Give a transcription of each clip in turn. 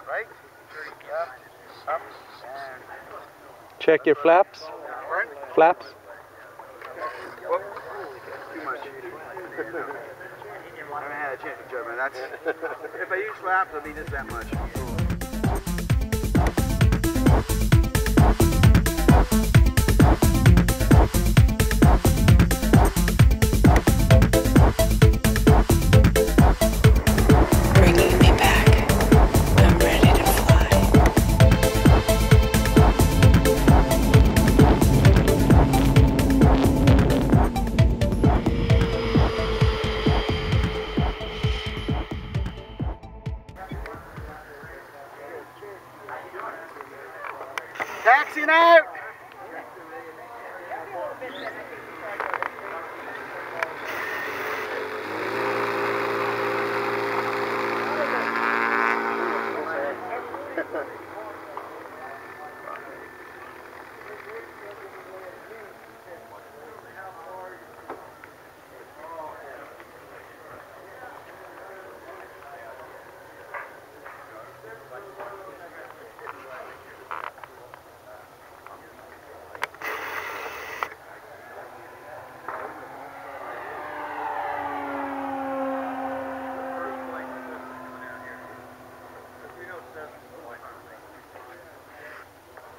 Right? Up. Check your flaps. Flaps. Whoop. Too much. I haven't had a chance to judge, man. That's if I use flaps, it'll be just that much. Taxiing out!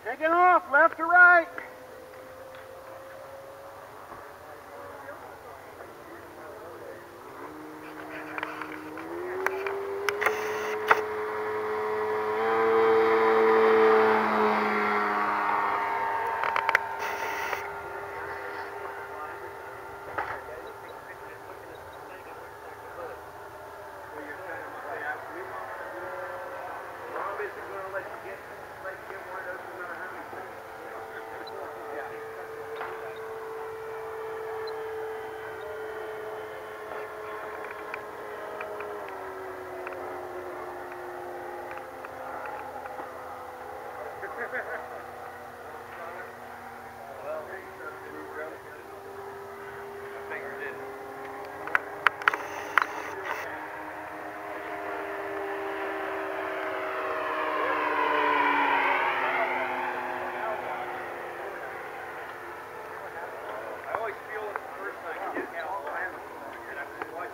Taking off, left to right.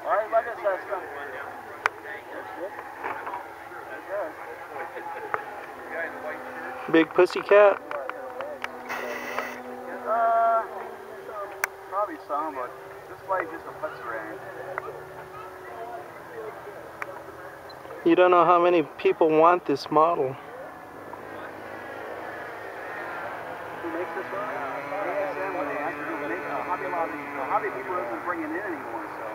Alright, like I said, Big pussycat. Probably some, but this way just a putz range. You don't know how many people want this model. Who makes this one? ASM, when they actually make a hobby lobby. The hobby people isn't bringing in anymore, so.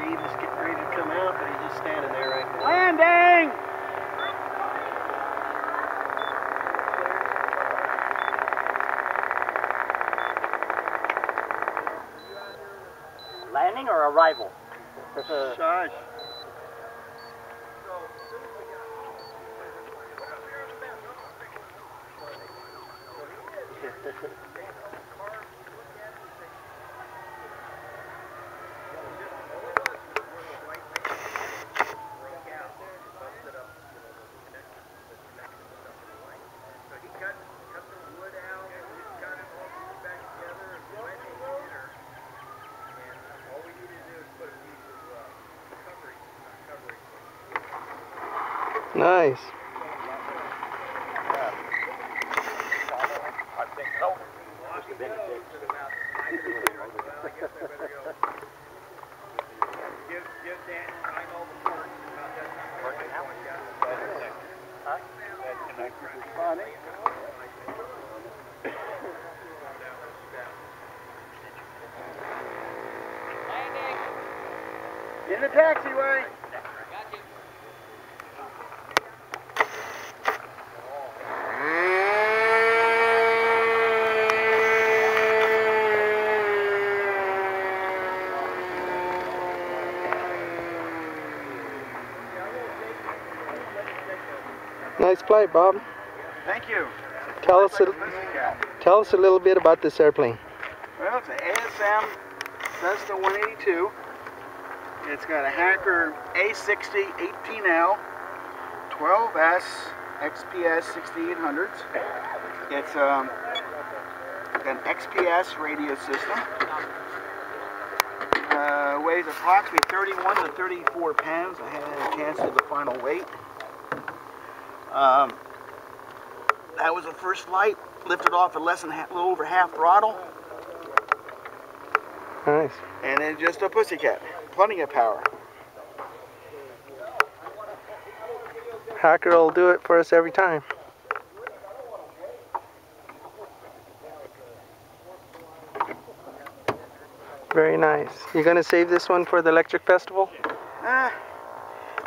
Just getting ready to come out, but he's just standing there right now. Landing! Landing or arrival? Shush. Nice. I think so. In the taxiway. Nice flight, Bob. Thank you. Tell us a little bit about this airplane. Well, it's an ASM Cessna 182. It's got a Hacker A60 18L 12S XPS 6800s. It's an XPS radio system. Weighs approximately 31 to 34 pounds. I haven't had a chance to do the final weight. That was the first flight. Lifted off at a little over half throttle. Nice. And then just a pussycat. Plenty of power. Hacker will do it for us every time. Very nice. You gonna save this one for the Electric Festival?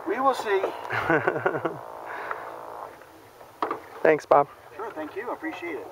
We will see. Thanks, Bob. Sure, thank you. I appreciate it.